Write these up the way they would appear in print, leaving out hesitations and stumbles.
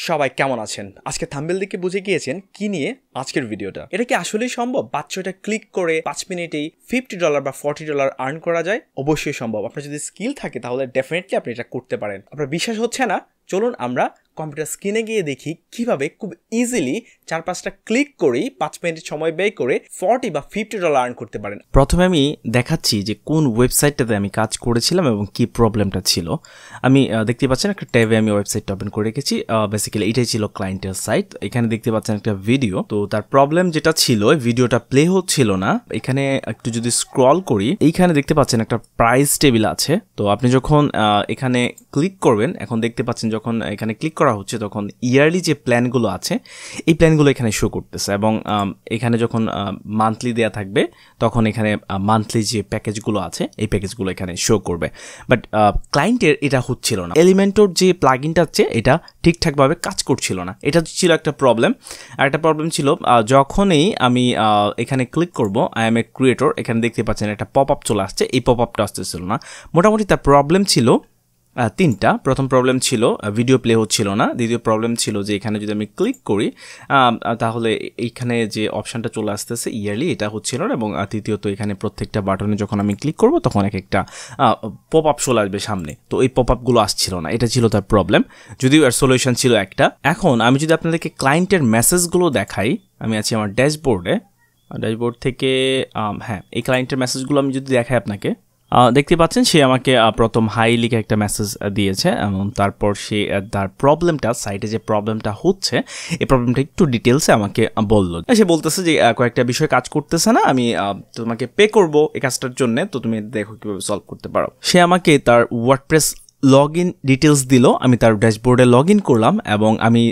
সবাই কেমন আছেন? আজকে থাম্বনেল দেখে বুঝে গিয়েছেন কি নিয়ে আজকের ভিডিওটা। এটা কি আসলেই সম্ভব? 5-6টা ক্লিক করে 5 মিনিটেই $50 বা $40 আর্ন করা যায়? অবশ্যই সম্ভব। আপনার যদি স্কিল থাকে তাহলে ডেফিনেটলি আপনি এটা করতে পারেন। আপনার বিশ্বাস হচ্ছে না? চলুন আমরা কম্পিউটার স্ক্রিনে গিয়ে দেখি কিভাবে খুব ইজিলি 4-5টা ক্লিক করেই 5 মিনিট সময় ব্যয় করে $40 বা $50 আর্ন করতে পারেন। প্রথমে আমি দেখাচ্ছি যে কোন ওয়েবসাইটটাতে আমি কাজ করেছিলাম এবং কি প্রবলেমটা ছিল। আমি দেখতে পাচ্ছেন একটা ট্যাবে আমি ওয়েবসাইটটা ওপেন করে রেখেছি। বেসিক্যালি এটাই ছিল ক্লায়েন্টের সাইট। এখানে দেখতে পাচ্ছেন একটা ভিডিও। তো তার প্রবলেম যেটা ছিল, ভিডিওটা প্লে হচ্ছিল না। এখানে একটু যদি স্ক্রল করি, এইখানে দেখতে পাচ্ছেন একটা প্রাইস টেবিল আছে। তো আপনি যখন এখানে ক্লিক করবেন, এখন দেখতে পাচ্ছেন যখন এখানে ক্লিক করা হচ্ছে তখন ইয়ারলি যে প্ল্যানগুলো আছে এই প্ল্যানগুলো এখানে শো করতেছে এবং এখানে যখন মান্থলি দেয়া থাকবে তখন এখানে মান্থলি যে প্যাকেজগুলো আছে এই প্যাকেজগুলো এখানে শো করবে। বাট ক্লায়েন্টের এটা হচ্ছিল না। এলিমেন্টর যে প্লাগইনটা আছে এটা ঠিকঠাকভাবে কাজ করছিল না। এটা ছিল একটা প্রবলেম। আর একটা প্রবলেম ছিল যখনই আমি এখানে ক্লিক করব আই এম এ ক্রিয়েটর, এখানে দেখতে পাচ্ছেন একটা পপ আপ চলে আসছে। এই পপ আপটা আসতেছিল না। মোটামুটি তার প্রবলেম ছিল তিনটা। প্রথম প্রবলেম ছিল ভিডিও প্লে হচ্ছিল না। দ্বিতীয় প্রবলেম ছিল যে এখানে যদি আমি ক্লিক করি তাহলে এইখানে যে অপশানটা চলে আসতেছে ইয়ারলি এটা হচ্ছিল না। এবং তৃতীয়ত এখানে প্রত্যেকটা বাটনে যখন আমি ক্লিক করব তখন একটা পপ আপ চলে আসবে সামনে। তো এই পপ আপগুলো আসছিল না। এটা ছিল তার প্রবলেম, যদিও এর সলিউশন ছিল একটা। এখন আমি যদি আপনাদেরকে ক্লায়েন্টের মেসেজগুলো দেখাই, আমি আছি আমার ড্যাশবোর্ডে। ড্যাশবোর্ড থেকে এই ক্লায়েন্টের মেসেজগুলো আমি যদি দেখাই আপনাকে, দেখতে পাচ্ছেন সে আমাকে প্রথম হাই লিখে একটা মেসেজ দিয়েছে এবং তারপর সে তার প্রবলেমটা, সাইটে যে প্রবলেমটা হচ্ছে এই প্রবলেমটা একটু ডিটেলসে আমাকে বললো। সে বলতেছে যে কয়েকটা বিষয় কাজ করতেছে না, আমি তোমাকে পে করবো এই কাজটার জন্য, তো তুমি দেখো কিভাবে সলভ করতে পারো। সে আমাকে তার ওয়ার্ডপ্রেস লগ ইন ডিটেলস দিল। আমি তার ড্যাশবোর্ডে লগ ইন করলাম এবং আমি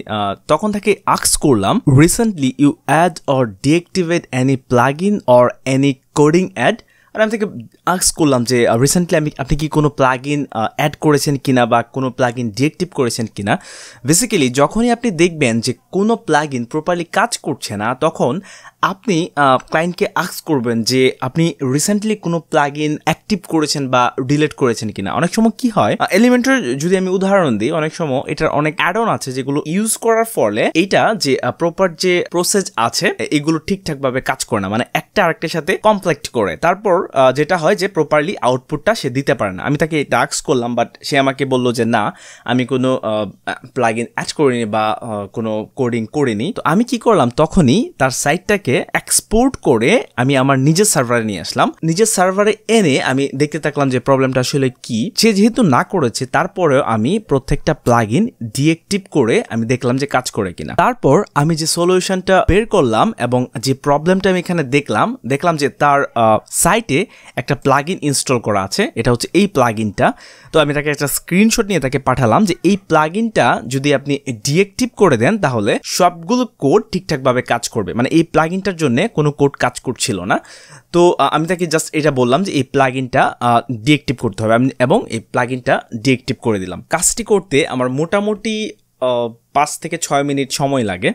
তখন থেকে আস্ক করলাম, recently you add or deactivate any plug in or any coding add. আর আমি থেকে আস্ক করলাম যে রিসেন্টলি আপনি কি কোনো প্লাগ ইন অ্যাড করেছেন কিনা বা কোনো প্লাগ ইন ডিঅ্যাক্টিভ করেছেন কিনা। বেসিক্যালি যখনই আপনি দেখবেন যে কোনো প্লাগ ইন প্রপারলি কাজ করছে না তখন আপনি ক্লায়েন্টকে আস্ক করবেন যে আপনি রিসেন্টলি কোনো প্লাগ ইন অ্যাক্টিভ করেছেন বা ডিলিট করেছেন কিনা। অনেক সময় কি হয়, এলিমেন্টের যদি আমি উদাহরণ দিই, অনেক সময় এটার অনেক অ্যাড অন আছে যেগুলো ইউজ করার ফলে এইটা যে প্রপার যে প্রসেস আছে এগুলো ঠিকঠাকভাবে কাজ করে না, মানে একটা আরেকটার সাথে কমপ্লেক্ট করে। তারপর যেটা হয় যে প্রপারলি আউটপুটটা সে দিতে পারে না। আমি তাকে এটা আস্ক করলাম, বাট সে আমাকে বললো যে না, আমি কোনো প্লাগ ইন অ্যাড করিনি বা কোনো কোডিং করিনি। তো আমি কি করলাম, তখনই তার সাইটটাকে এক্সপোর্ট করে আমি আমার নিজের সার্ভারে নিয়ে আসলাম। নিজের সার্ভারে এনে আমি দেখতে থাকলাম যে প্রবলেমটা আসলে কি। সে যেহেতু না করেছে তারপরেও আমি প্রত্যেকটা প্লাগ ইন ডিঅ্যাক্টিভ করে আমি দেখলাম যে কাজ করে কিনা। তারপর আমি যে সলিউশনটা বের করলাম এবং যে প্রবলেমটা আমি এখানে দেখলাম যে তার সাইটে একটা প্লাগ ইন ইনস্টল করা আছে। এটা হচ্ছে এই প্লাগ ইনটা। তো আমি তাকে একটা স্ক্রিনশট নিয়ে তাকে পাঠালাম যে এই প্লাগ ইনটা যদি আপনি ডিঅ্যাক্টিভ করে দেন তাহলে সবগুলো কোড ঠিকঠাকভাবে কাজ করবে। মানে এই প্লাগ ইনটার জন্য কোনো কোড কাজ করছিল না। তো আমি তাকে জাস্ট এটা বললাম যে এই প্লাগ ইনটা ডিঅ্যাক্টিভ করতে হবে এবং এই প্লাগ ইনটা ডিঅ্যাক্টিভ করে দিলাম। কাজটি করতে আমার মোটামুটি 5 থেকে 6 মিনিট সময় লাগে।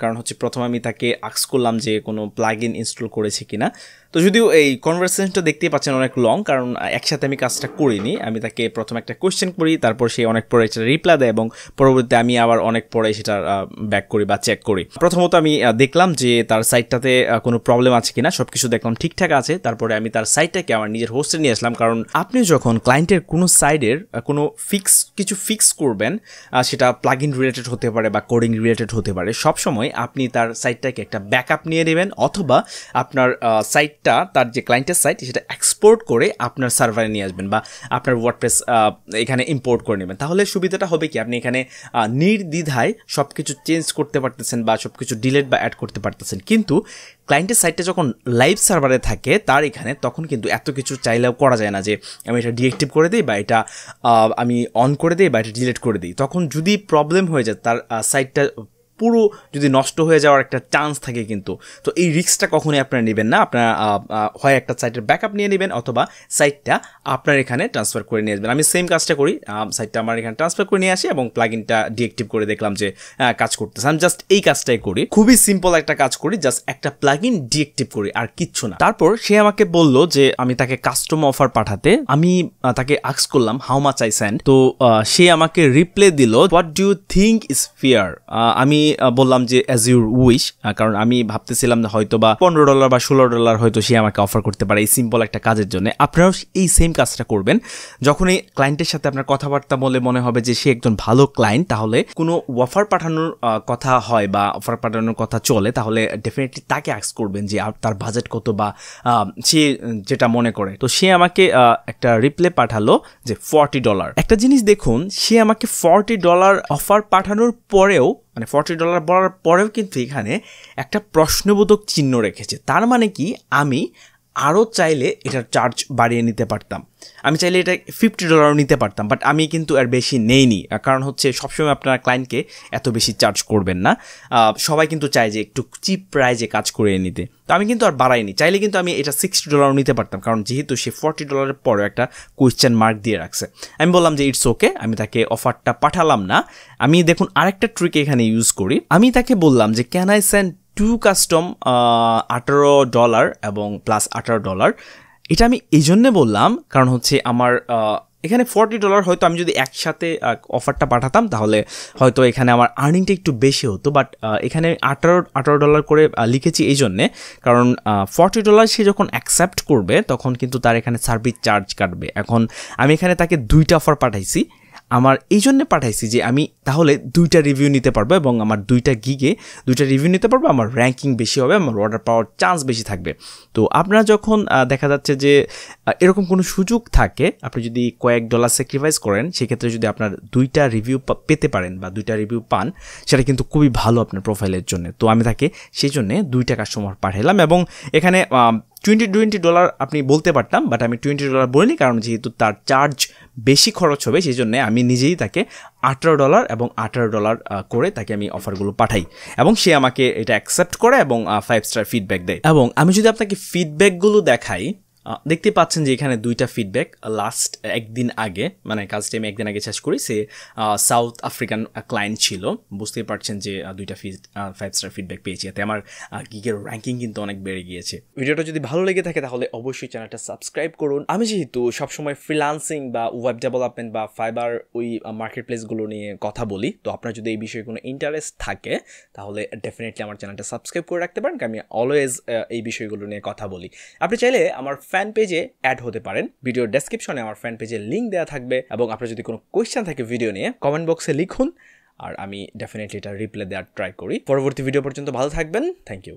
কারণ হচ্ছে প্রথমে আমি তাকে আস্ক করলাম যে কোনো প্লাগ ইন ইনস্টল করেছে কিনা। তো যদিও এই কনভারসেশনটা দেখতেই পাচ্ছেন অনেক লং, কারণ একসাথে আমি কাজটা করিনি। আমি তাকে প্রথমে একটা কোয়েশ্চেন করি, তারপর সে অনেক পরে সেটা রিপ্লাই দেয় এবং পরবর্তীতে আমি আবার অনেক পরে সেটা ব্যাক করি বা চেক করি। প্রথমত আমি দেখলাম যে তার সাইটটাতে কোনো প্রবলেম আছে কিনা, সবকিছু দেখলাম ঠিকঠাক আছে। তারপরে আমি তার সাইটটাকে আমার নিজের হোস্টে নিয়ে আসলাম, কারণ আপনি যখন ক্লায়েন্টের কোনো সাইডের কোনো কিছু ফিক্স করবেন, সেটা প্লাগ ইন রিলেটেড হতে পারে বা কোডিং রিলেটেড হতে পারে, সবসময় আপনি তার সাইটটাকে একটা ব্যাকআপ নিয়ে নেবেন অথবা আপনার সাইটটা, তার যে ক্লায়েন্টের সাইট সেটা এক্সপোর্ট করে আপনার সার্ভারে নিয়ে আসবেন বা আপনার ওয়ার্ডপ্রেস এখানে ইম্পোর্ট করে নেবেন। তাহলে সুবিধাটা হবে কি, আপনি এখানে নির্দ্বিধায় সবকিছু চেঞ্জ করতে পারতেছেন বা সবকিছু ডিলিট বা অ্যাড করতে পারতেছেন। কিন্তু ক্লায়েন্টের সাইটটা যখন লাইভ সার্ভারে থাকে তার এখানে তখন কিন্তু এত কিছু চাইলেও করা যায় না যে আমি এটা ডিঅ্যাক্টিভ করে দিই বা এটা আমি অন করে দিই বা এটা ডিলিট করে দিই। তখন যদি প্রবলেম হয়ে যায়, তার সাইটটা পুরো যদি নষ্ট হয়ে যাওয়ার একটা চান্স থাকে কিন্তু। তো এই রিস্কটা কখনোই আপনারা নেবেন না। আপনারা হয় একটা সাইটের ব্যাকআপ নিয়ে নেবেন অথবা সাইটটা আপনার এখানে ট্রান্সফার করে নিয়ে আসবেন। আমি সেম কাজটা করি, সাইটটা আমার এখানে ট্রান্সফার করে নিয়ে আসি এবং প্লাগইনটা ডিএক্টিভ করে দেখলাম যে কাজ করতেছে। আমি জাস্ট এই কাজটাই করি, খুবই সিম্পল একটা কাজ করি, জাস্ট একটা প্লাগইন ডিএক্টিভ করি আর কিচ্ছু না। তারপর সে আমাকে বলল যে আমি তাকে কাস্টম অফার পাঠাতে। আমি তাকে আস্ক করলাম হাউ মাচ আই সেন্ড। তো সে আমাকে রিপ্লে দিল what do you think is fair. আমি বললাম যে অ্যাজ ইউর উইশ, কারণ আমি ভাবতেছিলাম হয়তো বা $15 বা $16 হয়তো সে আমাকে অফার করতে পারে এই সিম্পল একটা কাজের জন্য। আপনারাও এই সেম কাজটা করবেন। যখনই ক্লায়েন্টের সাথে আপনার কথাবার্তা বলে মনে হবে যে সে একজন ভালো ক্লায়েন্ট, তাহলে কোনো অফার পাঠানোর কথা হয় বা অফার পাঠানোর কথা চলে, তাহলে ডেফিনেটলি তাকে আস্ক করবেন যে তার বাজেট কত বা সে যেটা মনে করে। তো সে আমাকে একটা রিপ্লে পাঠালো যে $40। একটা জিনিস দেখুন, সে আমাকে $40 অফার পাঠানোর পরেও, মানে $40 বলার পরেও কিন্তু এখানে একটা প্রশ্নবোধক চিহ্ন রেখেছে। তার মানে কি, আমি আরও চাইলে এটার চার্জ বাড়িয়ে নিতে পারতাম, আমি চাইলে এটা $50 নিতে পারতাম, বাট আমি কিন্তু আর বেশি নেইনি। কারণ হচ্ছে সবসময় আপনারা ক্লায়েন্টকে এত বেশি চার্জ করবেন না। সবাই কিন্তু চায় যে একটু চিপ প্রাইজে কাজ করে নিতে। তো আমি কিন্তু আর বাড়াইনি, চাইলে কিন্তু আমি এটা $60 নিতে পারতাম, কারণ যেহেতু সে $40 পরেও একটা কোয়েশ্চেন মার্ক দিয়ে রাখছে। আমি বললাম যে ইটস ওকে, আমি তাকে অফারটা পাঠালাম না। আমি দেখুন আরেকটা ট্রিক এখানে ইউজ করি। আমি তাকে বললাম যে can I send to custom $18 এবং প্লাস $18। এটা আমি এই জন্যে বললাম কারণ হচ্ছে আমার এখানে $40 হয়তো আমি যদি একসাথে অফারটা পাঠাতাম তাহলে হয়তো এখানে আমার আর্নিংটা একটু বেশি হতো, বাট এখানে $18 করে লিখেছি এই জন্যে কারণ $40 সে যখন অ্যাকসেপ্ট করবে তখন কিন্তু তার এখানে সার্ভিস চার্জ কাটবে। এখন আমি এখানে তাকে 2টা অফার পাঠাইছি, আমার এই জন্যে পাঠাইছি যে আমি তাহলে 2টা রিভিউ নিতে পারবো এবং আমার 2টা গিগে 2টা রিভিউ নিতে পারবো, আমার র্যাঙ্কিং বেশি হবে, আমার অর্ডার পাওয়ার চান্স বেশি থাকবে। তো আপনারা যখন দেখা যাচ্ছে যে এরকম কোনো সুযোগ থাকে, আপনি যদি কয়েক ডলার স্যাক্রিফাইস করেন, সেক্ষেত্রে যদি আপনার 2টা রিভিউ পেতে পারেন বা 2টা রিভিউ পান, সেটা কিন্তু খুবই ভালো আপনার প্রোফাইলের জন্য। তো আমি তাকে সেই জন্যে 2টা কাস্টমার পাঠালাম এবং এখানে $20 আপনি বলতে পারতাম, বাট আমি $20 বলিনি, কারণ যেহেতু তার চার্জ বেশি খরচ হবে সেই জন্য আমি নিজেই তাকে $18 এবং $18 করে তাকে আমি অফারগুলো পাঠাই এবং সে আমাকে এটা অ্যাকসেপ্ট করে এবং 5 স্টার ফিডব্যাক দেয়। এবং আমি যদি আপনাকে ফিডব্যাকগুলো দেখাই, দেখতে পাচ্ছেন যে এখানে 2টা ফিডব্যাক লাস্ট একদিন আগে, মানে কাজটা আমি একদিন আগে শেষ করি। সে সাউথ আফ্রিকান ক্লায়েন্ট ছিল, বুঝতেই পারছেন যে 2টা 5 স্টার ফিডব্যাক পেয়েছি, এতে আমার গিগের র্যাঙ্কিং কিন্তু অনেক বেড়ে গিয়েছে। ভিডিওটা যদি ভালো লেগে থাকে তাহলে অবশ্যই চ্যানেলটা সাবস্ক্রাইব করুন। আমি যেহেতু সবসময় ফ্রিল্যান্সিং বা ওয়েব ডেভেলপমেন্ট বা ফাইবার ওই মার্কেট প্লেসগুলো নিয়ে কথা বলি, তো আপনার যদি এই বিষয়ে কোনো ইন্টারেস্ট থাকে তাহলে ডেফিনেটলি আমার চ্যানেলটা সাবস্ক্রাইব করে রাখতে পারেন, কারণ আমি অলওয়েজ এই বিষয়গুলো নিয়ে কথা বলি। আপনি চাইলে আমার ফ্যান পেজে অ্যাড হতে পারেন, ভিডিওর ডেসক্রিপশনে আমার ফ্যান পেজের লিঙ্ক দেওয়া থাকবে এবং আপনার যদি কোনো কোয়েশ্চেন থাকে ভিডিও নিয়ে কমেন্ট বক্সে লিখুন আর আমি ডেফিনেটলি এটা রিপ্লাই দেওয়ার ট্রাই করি। পরবর্তী ভিডিও পর্যন্ত ভালো থাকবেন, থ্যাংক ইউ।